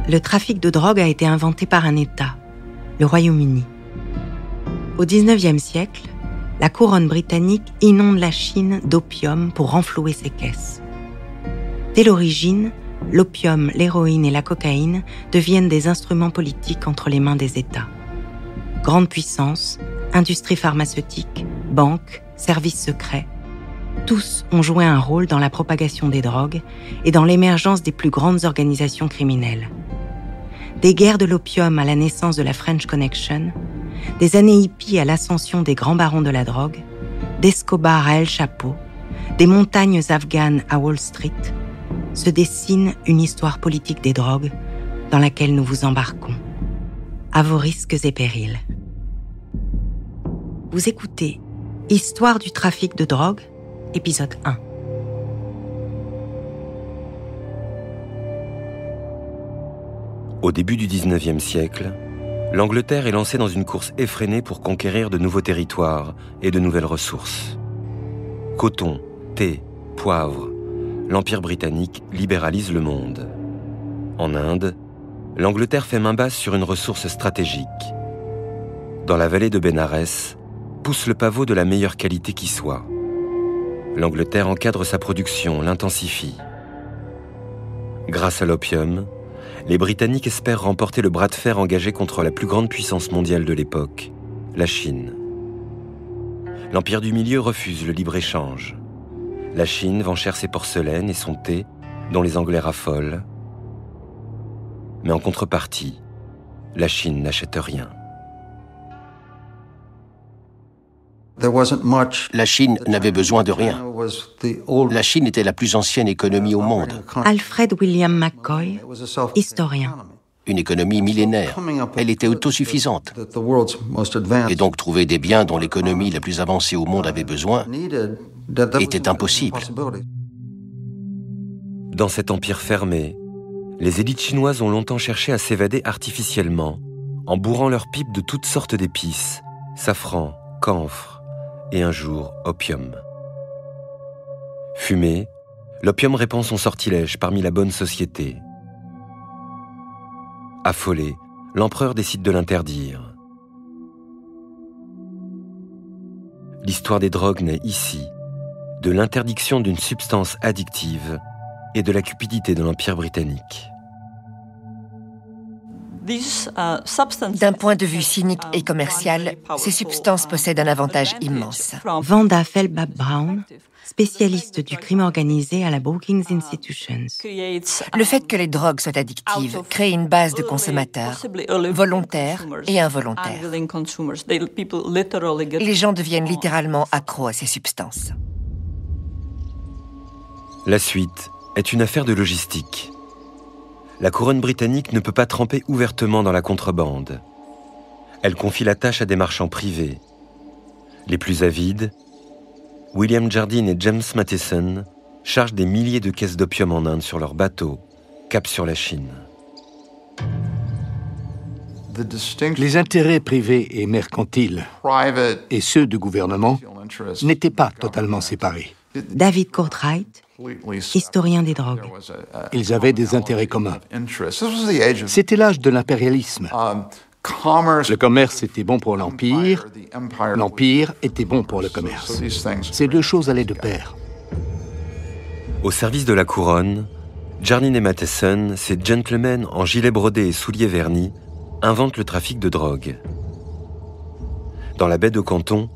le trafic de drogue a été inventé par un État, le Royaume-Uni. Au XIXe siècle, la couronne britannique inonde la Chine d'opium pour renflouer ses caisses. Dès l'origine, l'opium, l'héroïne et la cocaïne deviennent des instruments politiques entre les mains des États. Grandes puissances, industries pharmaceutiques, banques, services secrets, tous ont joué un rôle dans la propagation des drogues et dans l'émergence des plus grandes organisations criminelles. Des guerres de l'opium à la naissance de la French Connection, des années hippies à l'ascension des grands barons de la drogue, d'Escobar à El Chapo, des montagnes afghanes à Wall Street, se dessine une histoire politique des drogues dans laquelle nous vous embarquons. À vos risques et périls. Vous écoutez Histoire du trafic de drogue, épisode 1. Au début du XIXe siècle, l'Angleterre est lancée dans une course effrénée pour conquérir de nouveaux territoires et de nouvelles ressources. Coton, thé, poivre, l'Empire britannique libéralise le monde. En Inde, l'Angleterre fait main basse sur une ressource stratégique. Dans la vallée de Bénarès, pousse le pavot de la meilleure qualité qui soit. L'Angleterre encadre sa production, l'intensifie. Grâce à l'opium, les Britanniques espèrent remporter le bras de fer engagé contre la plus grande puissance mondiale de l'époque, la Chine. L'Empire du Milieu refuse le libre-échange. La Chine vend cher ses porcelaines et son thé, dont les Anglais raffolent. Mais en contrepartie, la Chine n'achète rien. La Chine n'avait besoin de rien. La Chine était la plus ancienne économie au monde. Alfred William McCoy, historien. Une économie millénaire. Elle était autosuffisante. Et donc trouver des biens dont l'économie la plus avancée au monde avait besoin était impossible. Dans cet empire fermé, les élites chinoises ont longtemps cherché à s'évader artificiellement, en bourrant leurs pipes de toutes sortes d'épices, safran, camphre, et un jour, opium. Fumé, l'opium répand son sortilège parmi la bonne société. Affolé, l'empereur décide de l'interdire. L'histoire des drogues naît ici, de l'interdiction d'une substance addictive et de la cupidité de l'Empire britannique. D'un point de vue cynique et commercial, ces substances possèdent un avantage immense. Vanda Felbab-Brown, spécialiste du crime organisé à la Brookings Institutions. Le fait que les drogues soient addictives crée une base de consommateurs, volontaires et involontaires. Les gens deviennent littéralement accros à ces substances. La suite est une affaire de logistique. La couronne britannique ne peut pas tremper ouvertement dans la contrebande. Elle confie la tâche à des marchands privés. Les plus avides, William Jardine et James Matheson, chargent des milliers de caisses d'opium en Inde sur leurs bateaux, cap sur la Chine. Les intérêts privés et mercantiles et ceux du gouvernement n'étaient pas totalement séparés. David Courtwright, historien des drogues. Ils avaient des intérêts communs. C'était l'âge de l'impérialisme. Le commerce était bon pour l'Empire, l'Empire était bon pour le commerce. Ces deux choses allaient de pair. Au service de la couronne, Jardine et Matheson, ces gentlemen en gilets brodés et souliers vernis, inventent le trafic de drogue. Dans la baie de Canton,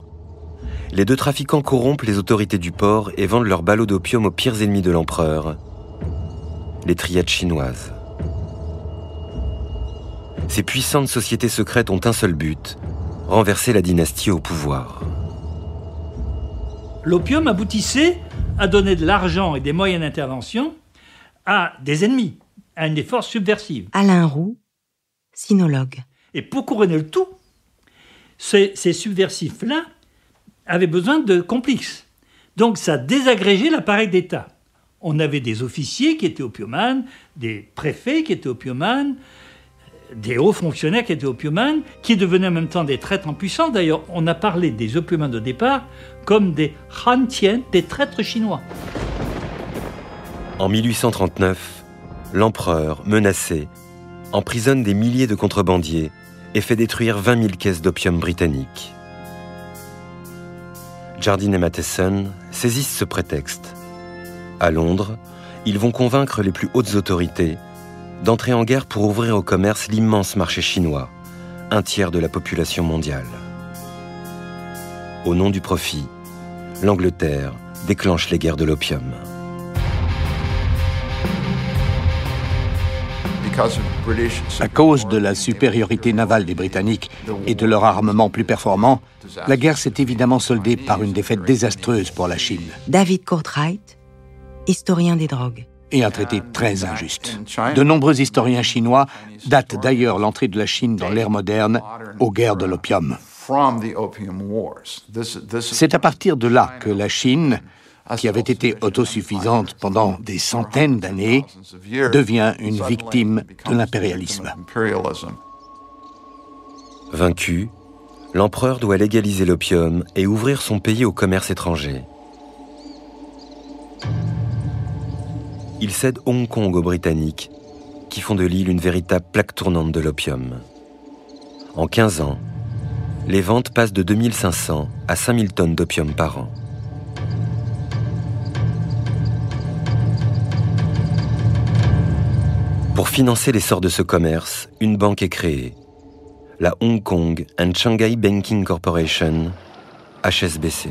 les deux trafiquants corrompent les autorités du port et vendent leurs ballots d'opium aux pires ennemis de l'empereur, les triades chinoises. Ces puissantes sociétés secrètes ont un seul but, renverser la dynastie au pouvoir. L'opium aboutissait à donner de l'argent et des moyens d'intervention à des ennemis, à des forces subversives. Alain Roux, sinologue. Et pour couronner le tout, ces subversifs-là avaient besoin de complices. Donc ça désagrégait l'appareil d'État. On avait des officiers qui étaient opiomanes, des préfets qui étaient opiomanes, des hauts fonctionnaires qui étaient opiomanes, qui devenaient en même temps des traîtres puissants. D'ailleurs, on a parlé des opiomanes au départ comme des Han Tien, des traîtres chinois. En 1839, l'empereur, menacé, emprisonne des milliers de contrebandiers et fait détruire 20 000 caisses d'opium britanniques. Jardine et Matheson saisissent ce prétexte. À Londres, ils vont convaincre les plus hautes autorités d'entrer en guerre pour ouvrir au commerce l'immense marché chinois, un tiers de la population mondiale. Au nom du profit, l'Angleterre déclenche les guerres de l'opium. À cause de la supériorité navale des Britanniques et de leur armement plus performant, la guerre s'est évidemment soldée par une défaite désastreuse pour la Chine. David Courtwright, historien des drogues. Et un traité très injuste. De nombreux historiens chinois datent d'ailleurs l'entrée de la Chine dans l'ère moderne aux guerres de l'opium. C'est à partir de là que la Chine, qui avait été autosuffisante pendant des centaines d'années, devient une victime de l'impérialisme. Vaincu, l'empereur doit légaliser l'opium et ouvrir son pays au commerce étranger. Il cède Hong Kong aux Britanniques, qui font de l'île une véritable plaque tournante de l'opium. En 15 ans, les ventes passent de 2500 à 5000 tonnes d'opium par an. Pour financer l'essor de ce commerce, une banque est créée, la Hong Kong and Shanghai Banking Corporation, HSBC.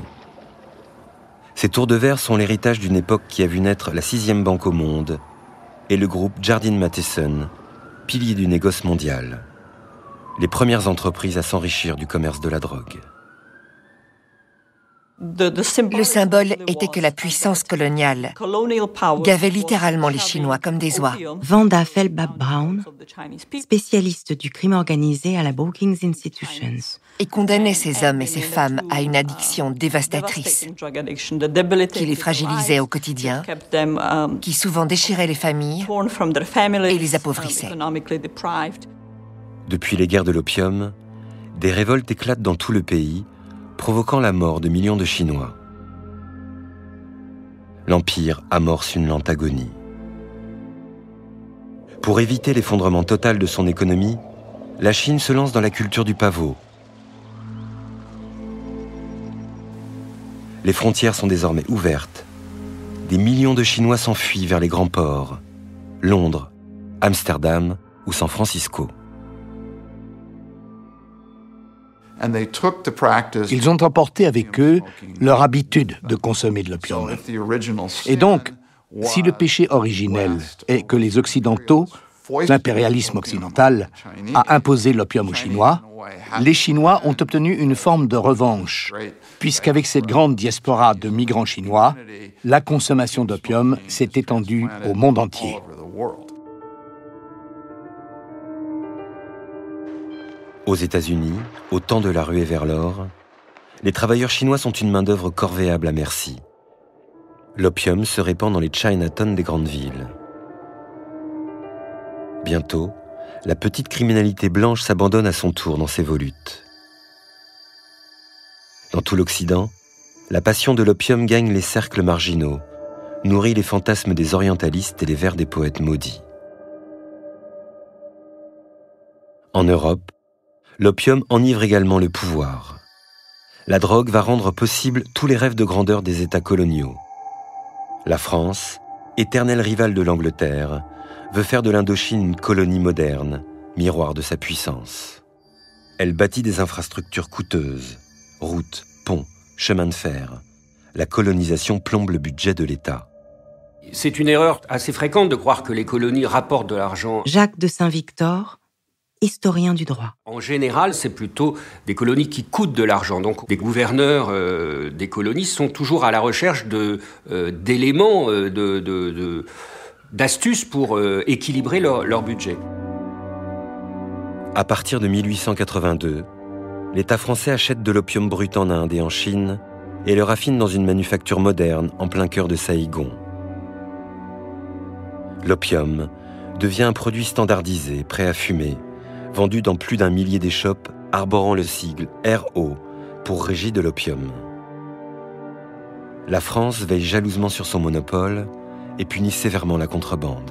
Ces tours de verre sont l'héritage d'une époque qui a vu naître la 6e banque au monde et le groupe Jardine Matheson, pilier du négoce mondial. Les premières entreprises à s'enrichir du commerce de la drogue. Le symbole était que la puissance coloniale gavait littéralement les Chinois comme des oies. Vanda Felbab-Brown, spécialiste du crime organisé à la Brookings Institutions. Et condamnait ces hommes et ces femmes à une addiction dévastatrice qui les fragilisait au quotidien, qui souvent déchirait les familles et les appauvrissait. Depuis les guerres de l'opium, des révoltes éclatent dans tout le pays, provoquant la mort de millions de Chinois. L'Empire amorce une lente agonie. Pour éviter l'effondrement total de son économie, la Chine se lance dans la culture du pavot. Les frontières sont désormais ouvertes. Des millions de Chinois s'enfuient vers les grands ports, Londres, Amsterdam ou San Francisco. Ils ont emporté avec eux leur habitude de consommer de l'opium. Et donc, si le péché originel est que les Occidentaux, l'impérialisme occidental, a imposé l'opium aux Chinois, les Chinois ont obtenu une forme de revanche, puisqu'avec cette grande diaspora de migrants chinois, la consommation d'opium s'est étendue au monde entier. Aux États-Unis, au temps de la ruée vers l'or, les travailleurs chinois sont une main-d'œuvre corvéable à merci. L'opium se répand dans les Chinatown des grandes villes. Bientôt, la petite criminalité blanche s'abandonne à son tour dans ces volutes. Dans tout l'Occident, la passion de l'opium gagne les cercles marginaux, nourrit les fantasmes des orientalistes et les vers des poètes maudits. En Europe, l'opium enivre également le pouvoir. La drogue va rendre possible tous les rêves de grandeur des États coloniaux. La France, éternelle rivale de l'Angleterre, veut faire de l'Indochine une colonie moderne, miroir de sa puissance. Elle bâtit des infrastructures coûteuses, routes, ponts, chemins de fer. La colonisation plombe le budget de l'État. C'est une erreur assez fréquente de croire que les colonies rapportent de l'argent. Jacques de Saint-Victor, historien du droit. En général, c'est plutôt des colonies qui coûtent de l'argent. Donc, les gouverneurs des colonies sont toujours à la recherche d'éléments, d'astuces pour équilibrer leur budget. À partir de 1882, l'État français achète de l'opium brut en Inde et en Chine et le raffine dans une manufacture moderne en plein cœur de Saïgon. L'opium devient un produit standardisé, prêt à fumer, vendu dans plus d'1 millier d'échoppes arborant le sigle RO pour Régie de l'opium. La France veille jalousement sur son monopole et punit sévèrement la contrebande.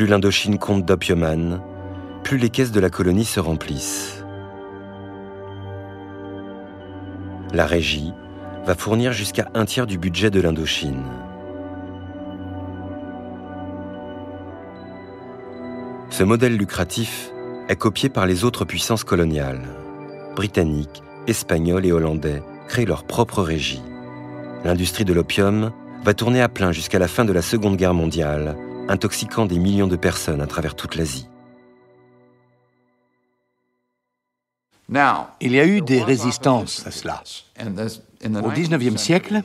Plus l'Indochine compte d'opiumans, plus les caisses de la colonie se remplissent. La régie va fournir jusqu'à 1/3 du budget de l'Indochine. Ce modèle lucratif est copié par les autres puissances coloniales. Britanniques, Espagnols et Hollandais créent leur propre régie. L'industrie de l'opium va tourner à plein jusqu'à la fin de la Seconde Guerre mondiale, intoxiquant des millions de personnes à travers toute l'Asie. Il y a eu des résistances à cela. Au XIXe siècle,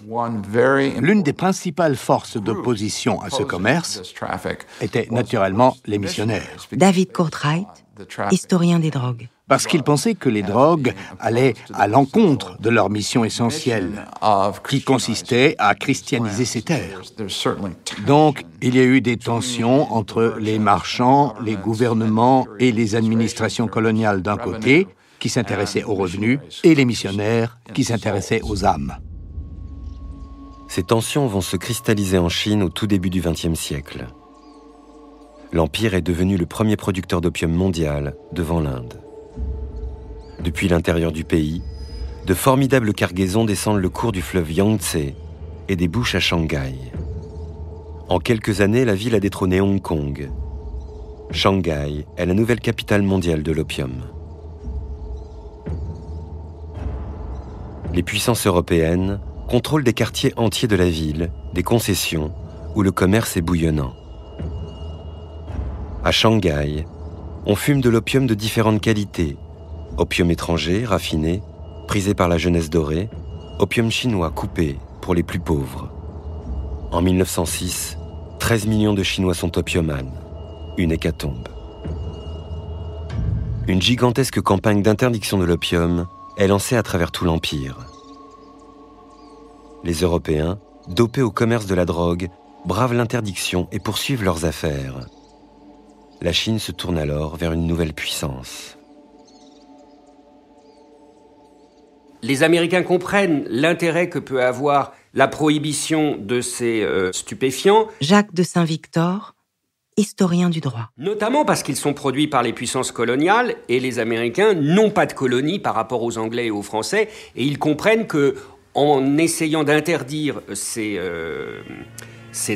l'une des principales forces d'opposition à ce commerce était naturellement les missionnaires. David Courtwright, historien des drogues. Parce qu'ils pensaient que les drogues allaient à l'encontre de leur mission essentielle, qui consistait à christianiser ces terres. Donc, il y a eu des tensions entre les marchands, les gouvernements et les administrations coloniales d'un côté, qui s'intéressaient aux revenus, et les missionnaires qui s'intéressaient aux âmes. Ces tensions vont se cristalliser en Chine au tout début du XXe siècle. L'Empire est devenu le premier producteur d'opium mondial devant l'Inde. Depuis l'intérieur du pays, de formidables cargaisons descendent le cours du fleuve Yangtze et débouchent à Shanghai. En quelques années, la ville a détrôné Hong Kong. Shanghai est la nouvelle capitale mondiale de l'opium. Les puissances européennes contrôlent des quartiers entiers de la ville, des concessions, où le commerce est bouillonnant. À Shanghai, on fume de l'opium de différentes qualités. Opium étranger, raffiné, prisé par la jeunesse dorée, opium chinois coupé pour les plus pauvres. En 1906, 13 millions de Chinois sont opiomanes, une hécatombe. Une gigantesque campagne d'interdiction de l'opium est lancée à travers tout l'Empire. Les Européens, dopés au commerce de la drogue, bravent l'interdiction et poursuivent leurs affaires. La Chine se tourne alors vers une nouvelle puissance. Les Américains comprennent l'intérêt que peut avoir la prohibition de ces stupéfiants. Jacques de Saint-Victor, historien du droit. Notamment parce qu'ils sont produits par les puissances coloniales et les Américains n'ont pas de colonie par rapport aux Anglais et aux Français, et ils comprennent que en essayant d'interdire ces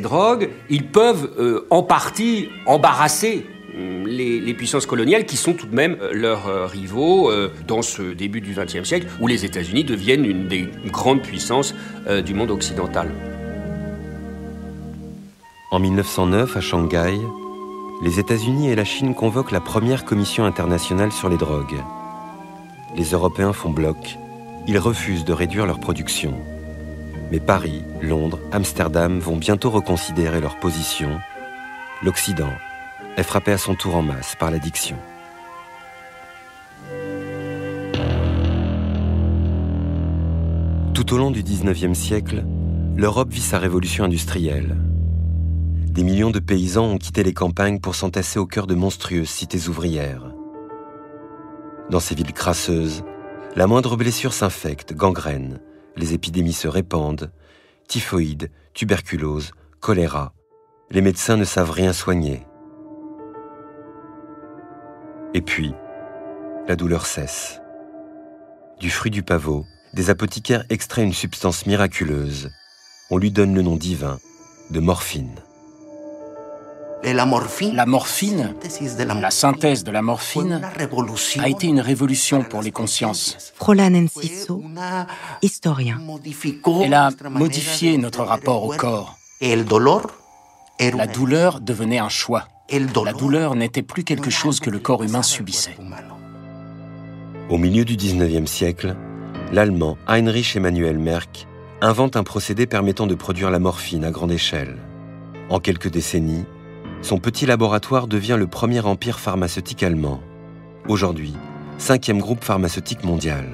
drogues, ils peuvent en partie embarrasser les puissances coloniales qui sont tout de même leurs rivaux dans ce début du XXe siècle où les États-Unis deviennent une des grandes puissances du monde occidental. En 1909, à Shanghai, les États-Unis et la Chine convoquent la première commission internationale sur les drogues. Les Européens font bloc. Ils refusent de réduire leur production. Mais Paris, Londres, Amsterdam vont bientôt reconsidérer leur position. L'Occident est frappé à son tour en masse par l'addiction. Tout au long du XIXe siècle, l'Europe vit sa révolution industrielle. Des millions de paysans ont quitté les campagnes pour s'entasser au cœur de monstrueuses cités ouvrières. Dans ces villes crasseuses, la moindre blessure s'infecte, gangrène, les épidémies se répandent, typhoïde, tuberculose, choléra. Les médecins ne savent rien soigner. Et puis, la douleur cesse. Du fruit du pavot, des apothicaires extraient une substance miraculeuse. On lui donne le nom divin de morphine. La morphine, la synthèse de la morphine, a été une révolution pour les consciences. Frolan Enciso, historien. Elle a modifié notre rapport au corps. La douleur devenait un choix. La douleur n'était plus quelque chose que le corps humain subissait. Au milieu du XIXe siècle, l'Allemand Heinrich Emanuel Merck invente un procédé permettant de produire la morphine à grande échelle. En quelques décennies, son petit laboratoire devient le premier empire pharmaceutique allemand. Aujourd'hui, 5e groupe pharmaceutique mondial.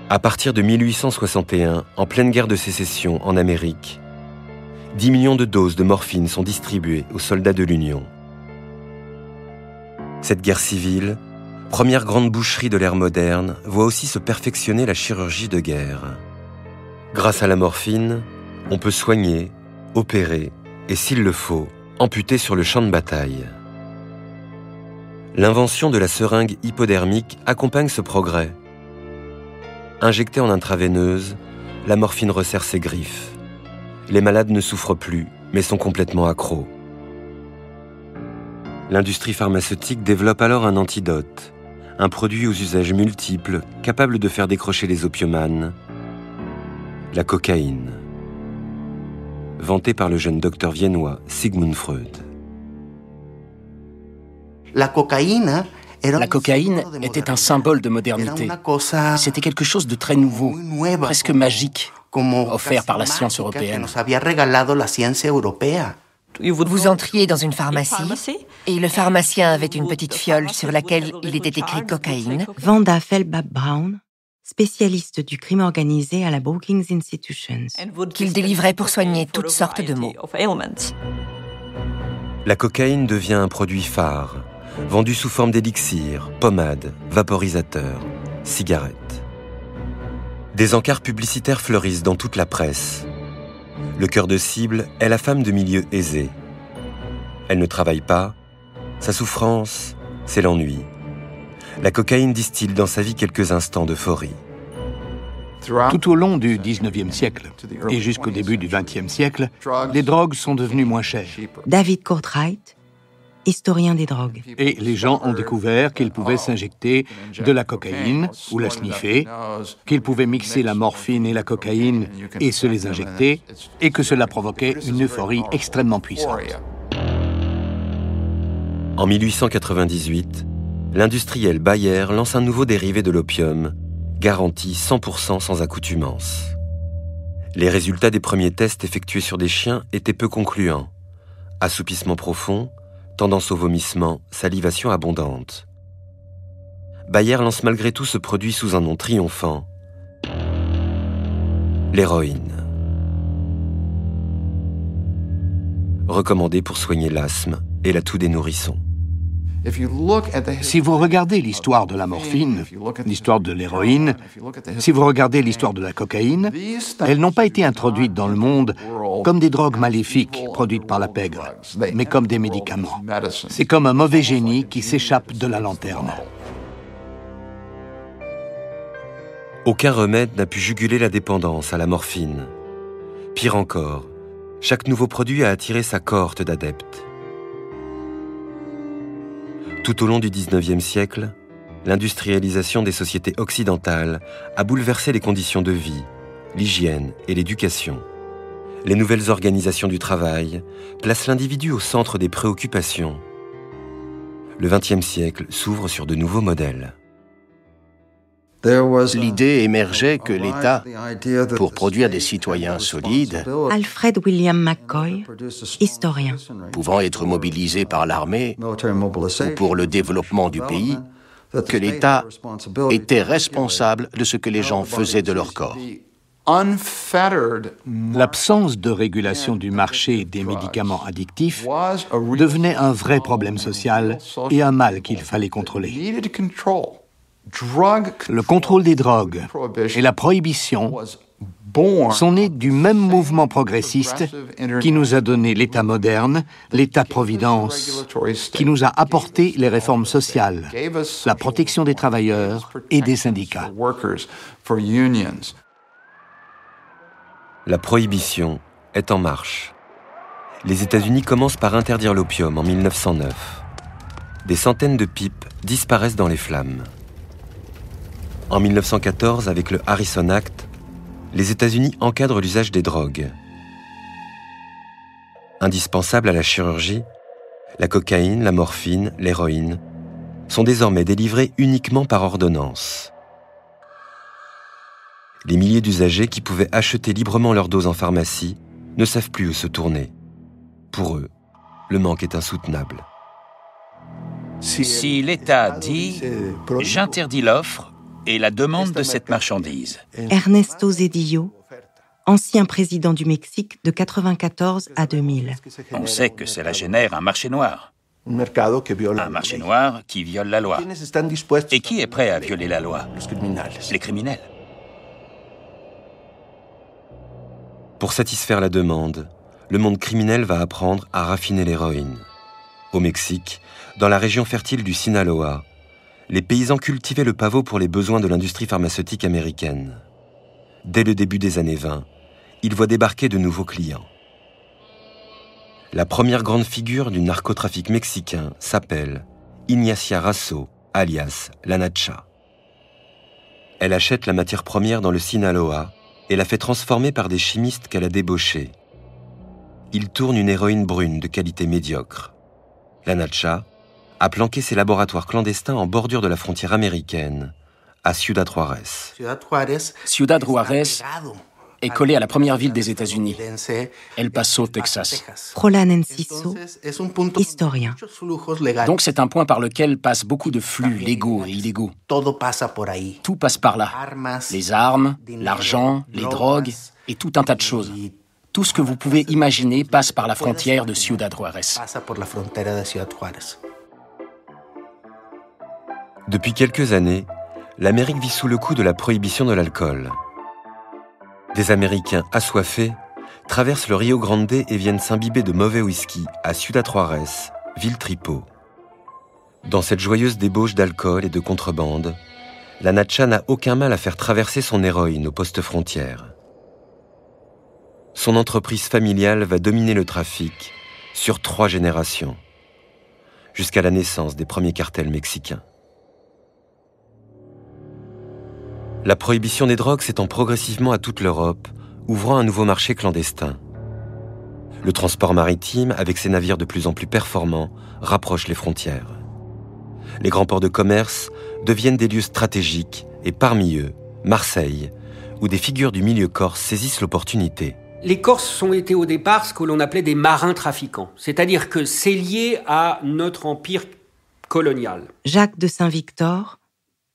À partir de 1861, en pleine guerre de sécession en Amérique, 10 millions de doses de morphine sont distribuées aux soldats de l'Union. Cette guerre civile, première grande boucherie de l'ère moderne, voit aussi se perfectionner la chirurgie de guerre. Grâce à la morphine, on peut soigner, opérer, et s'il le faut, amputés sur le champ de bataille. L'invention de la seringue hypodermique accompagne ce progrès. Injectée en intraveineuse, la morphine resserre ses griffes. Les malades ne souffrent plus, mais sont complètement accros. L'industrie pharmaceutique développe alors un antidote, un produit aux usages multiples, capable de faire décrocher les opiomanes, la cocaïne, vantée par le jeune docteur viennois Sigmund Freud. La cocaïne était un symbole de modernité. C'était quelque chose de très nouveau, presque magique, offert par la science européenne. Vous entriez dans une pharmacie et le pharmacien avait une petite fiole sur laquelle il était écrit cocaïne. Wanda Feldbach-Brown, spécialiste du crime organisé à la Brookings Institutions, qu'il délivrait pour soigner toutes sortes de maux. La cocaïne devient un produit phare, vendu sous forme d'élixir, pommade, vaporisateur, cigarettes. Des encarts publicitaires fleurissent dans toute la presse. Le cœur de cible est la femme de milieu aisé. Elle ne travaille pas. Sa souffrance, c'est l'ennui. La cocaïne distille dans sa vie quelques instants d'euphorie. Tout au long du 19e siècle et jusqu'au début du 20e siècle, les drogues sont devenues moins chères. David Courtwright, historien des drogues. Et les gens ont découvert qu'ils pouvaient s'injecter de la cocaïne ou la sniffer, qu'ils pouvaient mixer la morphine et la cocaïne et se les injecter, et que cela provoquait une euphorie extrêmement puissante. En 1898, l'industriel Bayer lance un nouveau dérivé de l'opium, garanti 100% sans accoutumance. Les résultats des premiers tests effectués sur des chiens étaient peu concluants. Assoupissement profond, tendance au vomissement, salivation abondante. Bayer lance malgré tout ce produit sous un nom triomphant, l'héroïne. Recommandée pour soigner l'asthme et la toux des nourrissons. Si vous regardez l'histoire de la morphine, l'histoire de l'héroïne, si vous regardez l'histoire de la cocaïne, elles n'ont pas été introduites dans le monde comme des drogues maléfiques produites par la pègre, mais comme des médicaments. C'est comme un mauvais génie qui s'échappe de la lanterne. Aucun remède n'a pu juguler la dépendance à la morphine. Pire encore, chaque nouveau produit a attiré sa cohorte d'adeptes. Tout au long du XIXe siècle, l'industrialisation des sociétés occidentales a bouleversé les conditions de vie, l'hygiène et l'éducation. Les nouvelles organisations du travail placent l'individu au centre des préoccupations. Le XXe siècle s'ouvre sur de nouveaux modèles. L'idée émergeait que l'État, pour produire des citoyens solides, Alfred William McCoy, historien. pouvant être mobilisés par l'armée ou pour le développement du pays, que l'État était responsable de ce que les gens faisaient de leur corps. L'absence de régulation du marché des médicaments addictifs devenait un vrai problème social et un mal qu'il fallait contrôler. Le contrôle des drogues et la prohibition sont nés du même mouvement progressiste qui nous a donné l'État moderne, l'État-providence, qui nous a apporté les réformes sociales, la protection des travailleurs et des syndicats. La prohibition est en marche. Les États-Unis commencent par interdire l'opium en 1909. Des centaines de pipes disparaissent dans les flammes. En 1914, avec le Harrison Act, les États-Unis encadrent l'usage des drogues. Indispensables à la chirurgie, la cocaïne, la morphine, l'héroïne sont désormais délivrées uniquement par ordonnance. Les milliers d'usagers qui pouvaient acheter librement leur dose en pharmacie ne savent plus où se tourner. Pour eux, le manque est insoutenable. Si l'État dit « j'interdis l'offre », et la demande de cette marchandise. Ernesto Zedillo, ancien président du Mexique de 1994 à 2000. On sait que cela génère un marché noir. Un marché noir qui viole la loi. Et qui est prêt à violer la loi? Les criminels. Pour satisfaire la demande, le monde criminel va apprendre à raffiner l'héroïne. Au Mexique, dans la région fertile du Sinaloa, les paysans cultivaient le pavot pour les besoins de l'industrie pharmaceutique américaine. Dès le début des années 20, ils voient débarquer de nouveaux clients. La première grande figure du narcotrafic mexicain s'appelle Ignacia Rasso, alias La Nacha. Elle achète la matière première dans le Sinaloa et la fait transformer par des chimistes qu'elle a débauchés. Il tourne une héroïne brune de qualité médiocre. La Nacha a planqué ses laboratoires clandestins en bordure de la frontière américaine, à Ciudad Juárez. Ciudad Juárez est collée à la première ville des États-Unis, El Paso, Texas. Roland Enciso, historien. Donc c'est un point par lequel passent beaucoup de flux légaux et illégaux. Tout passe par là. Les armes, l'argent, les drogues et tout un tas de choses. Tout ce que vous pouvez imaginer passe par la frontière de Ciudad Juárez. Depuis quelques années, l'Amérique vit sous le coup de la prohibition de l'alcool. Des Américains assoiffés traversent le Rio Grande et viennent s'imbiber de mauvais whisky à Ciudad Juárez, ville tripot. Dans cette joyeuse débauche d'alcool et de contrebande, la Nacha n'a aucun mal à faire traverser son héroïne au poste frontière. Son entreprise familiale va dominer le trafic sur 3 générations, jusqu'à la naissance des premiers cartels mexicains. La prohibition des drogues s'étend progressivement à toute l'Europe, ouvrant un nouveau marché clandestin. Le transport maritime, avec ses navires de plus en plus performants, rapproche les frontières. Les grands ports de commerce deviennent des lieux stratégiques, et parmi eux, Marseille, où des figures du milieu corse saisissent l'opportunité. Les Corses ont été au départ ce que l'on appelait des marins trafiquants, c'est-à-dire que c'est lié à notre empire colonial. Jacques de Saint-Victor,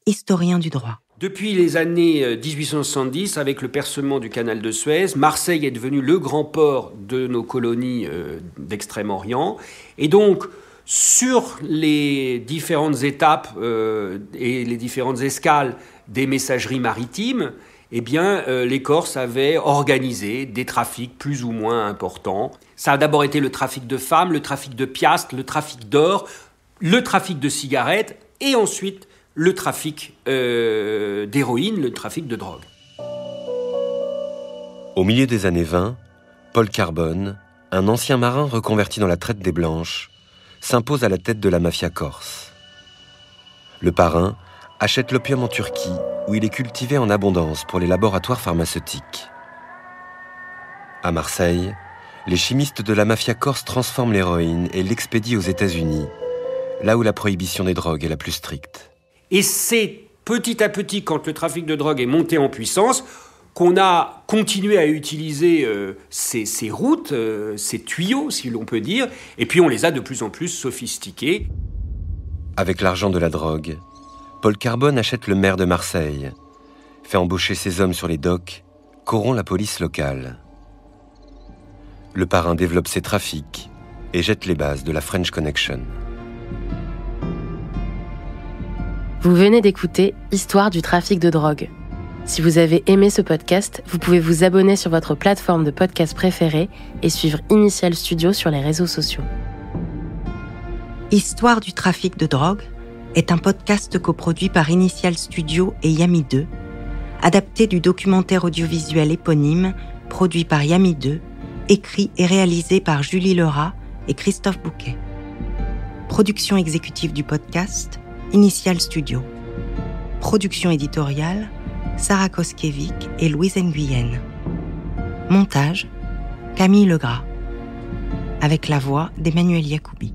historien du droit. Depuis les années 1870, avec le percement du canal de Suez, Marseille est devenu le grand port de nos colonies d'Extrême-Orient. Et donc, sur les différentes étapes et les différentes escales des messageries maritimes, eh bien, les Corses avaient organisé des trafics plus ou moins importants. Ça a d'abord été le trafic de femmes, le trafic de piastres, le trafic d'or, le trafic de cigarettes et ensuite le trafic d'héroïne, le trafic de drogue. Au milieu des années 20, Paul Carbone, un ancien marin reconverti dans la traite des Blanches, s'impose à la tête de la mafia corse. Le parrain achète l'opium en Turquie, où il est cultivé en abondance pour les laboratoires pharmaceutiques. À Marseille, les chimistes de la mafia corse transforment l'héroïne et l'expédient aux États-Unis, là où la prohibition des drogues est la plus stricte. Et c'est petit à petit, quand le trafic de drogue est monté en puissance, qu'on a continué à utiliser ces routes, ces tuyaux, si l'on peut dire, et puis on les a de plus en plus sophistiqués. Avec l'argent de la drogue, Paul Carbone achète le maire de Marseille, fait embaucher ses hommes sur les docks, corrompt la police locale. Le parrain développe ses trafics et jette les bases de la French Connection. Vous venez d'écouter Histoire du trafic de drogue. Si vous avez aimé ce podcast, vous pouvez vous abonner sur votre plateforme de podcast préférée et suivre Initial Studio sur les réseaux sociaux. Histoire du trafic de drogue est un podcast coproduit par Initial Studio et Yami 2, adapté du documentaire audiovisuel éponyme produit par Yami 2, écrit et réalisé par Julie Lerat et Christophe Bouquet. Production exécutive du podcast, Initial Studio. Production éditoriale, Sarah Koskiewicz et Louise Nguyen. Montage, Camille Legras. Avec la voix d'Emmanuel Yacoubi.